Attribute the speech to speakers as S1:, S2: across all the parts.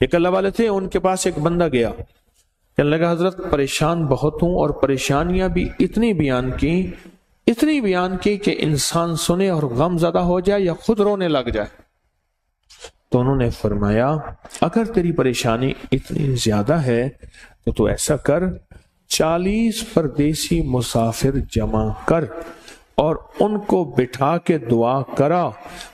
S1: ایک اللہ والے تھے، ان کے پاس ایک بندہ گیا، کہنے لگا حضرت پریشان بہت ہوں، اور پریشانیاں بھی اتنی بیان کی کہ انسان سنے اور غم زدہ ہو جائے یا خود رونے لگ جائے۔ تو انہوں نے فرمایا اگر تیری پریشانی اتنی زیادہ ہے تو ایسا کر، 40 پردیسی مسافر جمع کر اور ان کو بٹھا کے دعا کرا،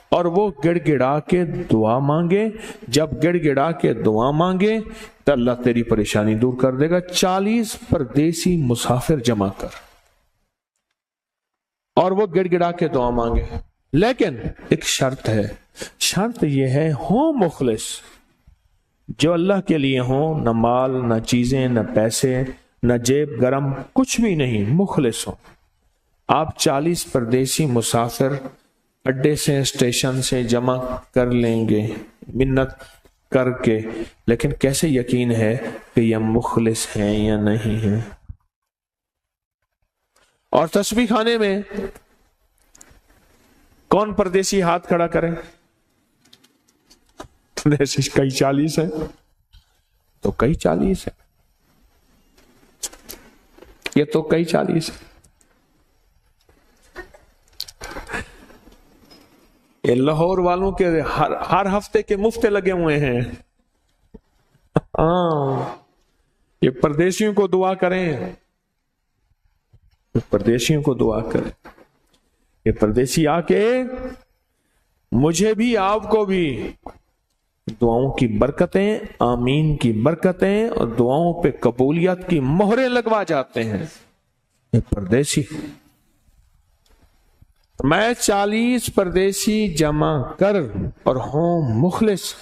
S1: اور وہ گڑ گڑا کے دعا مانگے۔ جب گڑ گڑا کے دعا مانگے تو اللہ تیری پریشانی دور کر دے گا۔ 40 پردیسی مسافر جمع کر اور وہ گڑ گڑا کے دعا مانگے، لیکن ایک شرط ہے، شرط یہ ہے ہوں مخلص، جو اللہ کے لیے ہوں، نہ مال نہ چیزیں نہ پیسے نہ جیب گرم، کچھ بھی نہیں، مخلص ہوں۔ آپ 40 پردیسی مسافر اڈے سے اسٹیشن سے جمع کر لیں گے منت کر کے، لیکن کیسے یقین ہے کہ یہ مخلص ہیں یا نہیں ہیں؟ اور تسبیح خانے میں کون پردیسی ہاتھ کھڑا کرے؟ کئی 40 ہیں تو کئی 40 ہیں، یہ تو کئی 40 ہیں۔ یہ لاہور والوں کے ہر ہفتے کے مفتے لگے ہوئے ہیں۔ یہ پردیسیوں کو دعا کریں، پردیسیوں کو دعا کریں، یہ پردیسی آ کے مجھے بھی آپ کو بھی دعاؤں کی برکتیں، آمین کی برکتیں اور دعاؤں پہ قبولیت کی مہریں لگوا جاتے ہیں یہ پردیسی۔ میں 40 پردیسی جمع کر اور ہوں مخلص،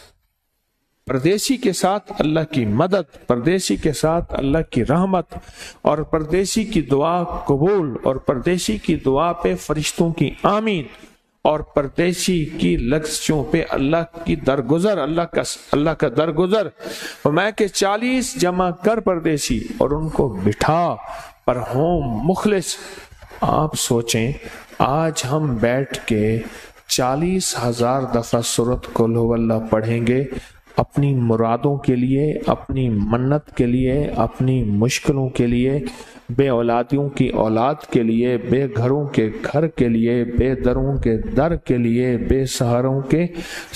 S1: پردیسی کے ساتھ اللہ کی مدد، پردیسی کے ساتھ اللہ کی رحمت، اور پردیسی کی دعا قبول، اور پردیسی کی دعا پہ فرشتوں کی آمین، اور پردیسی کی لغزشوں پہ اللہ کی درگزر، اللہ کا درگزر۔ اور میں کہ 40 جمع کر پردیسی اور ان کو بٹھا پر ہوں مخلص۔ آپ سوچیں آج ہم بیٹھ کے 40,000 دفعہ سورۃ قل ھو اللہ پڑھیں گے اپنی مرادوں کے لیے، اپنی منت کے لیے، اپنی مشکلوں کے لیے، بے اولادیوں کی اولاد کے لیے، بے گھروں کے گھر کے لیے، بے دروں کے در کے لیے، بے سہاروں کے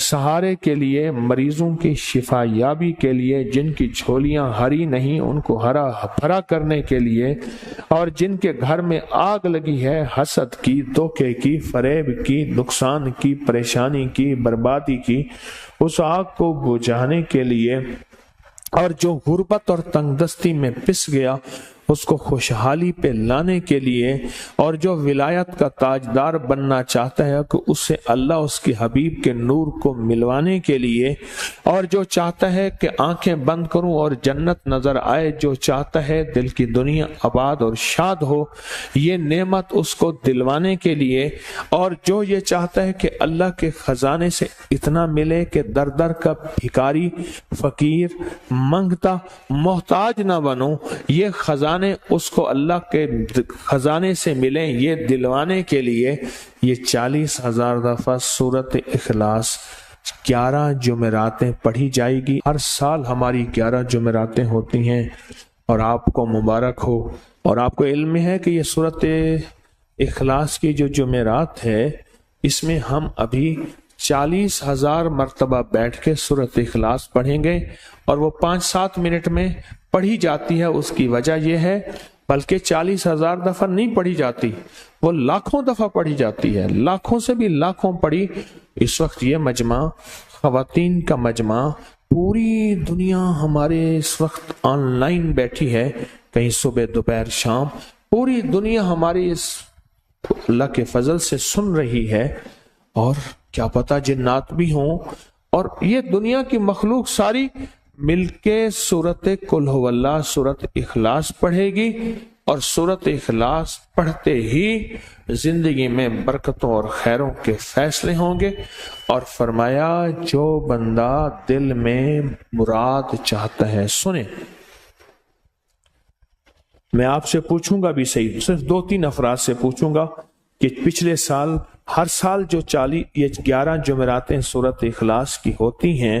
S1: سہارے کے لیے، مریضوں کی شفا یابی کے لیے، جن کی جھولیاں ہری نہیں ان کو ہرا بھرا کرنے کے لیے، اور جن کے گھر میں آگ لگی ہے حسد کی، دھوکے کی، فریب کی، نقصان کی، پریشانی کی، بربادی کی، اس آگ کو بجھانے کے لیے، اور جو غربت اور تنگ دستی میں پس گیا اس کو خوشحالی پہ لانے کے لیے، اور جو ولایت کا تاجدار بننا چاہتا ہے کہ اسے اللہ اس کے حبیب کے نور کو ملوانے کے لیے، اور جو چاہتا ہے کہ آنکھیں بند کروں اور جنت نظر آئے، جو چاہتا ہے دل کی دنیا آباد اور شاد ہو، یہ نعمت اس کو دلوانے کے لیے، اور جو یہ چاہتا ہے کہ اللہ کے خزانے سے اتنا ملے کہ در در کا بھکاری، فقیر، منگتا، محتاج نہ بنو، یہ خزانے اس کو اللہ کے خزانے سے ملیں، یہ دلوانے کے لیے یہ 40,000 دفعہ سورۃ اخلاص 11 جمعراتیں پڑھی جائے گی۔ ہر سال ہماری 11 جمعراتیں ہوتی ہیں، اور آپ کو مبارک ہو۔ اور آپ کو علم ہے کہ یہ سورۃ اخلاص کی جو جمعرات ہے اس میں ہم ابھی 40,000 مرتبہ بیٹھ کے سورۃ اخلاص پڑھیں گے، اور وہ 5-7 منٹ میں پڑھی جاتی ہے۔ اس کی وجہ یہ ہے بلکہ 40,000 دفعہ نہیں پڑھی جاتی، وہ لاکھوں دفعہ پڑھی جاتی ہے، لاکھوں سے بھی لاکھوں پڑھی۔ اس وقت یہ مجمع، خواتین کا مجمع، پوری دنیا ہمارے اس وقت آن لائن بیٹھی ہے، کہیں صبح دوپہر شام، پوری دنیا ہماری اس اللہ کے فضل سے سن رہی ہے، اور کیا پتہ جنات بھی ہوں، اور یہ دنیا کی مخلوق ساری مل کے سورۃ قل ھو اللہ، سورۃ اخلاص پڑھے گی، اور سورۃ اخلاص پڑھتے ہی زندگی میں برکتوں اور خیروں کے فیصلے ہوں گے۔ اور فرمایا جو بندہ دل میں مراد چاہتا ہے، سنیں میں آپ سے پوچھوں گا بھی صحیح، صرف 2-3 افراد سے پوچھوں گا کہ پچھلے سال، ہر سال جو 11 جمعراتیں سورۃ اخلاص کی ہوتی ہیں،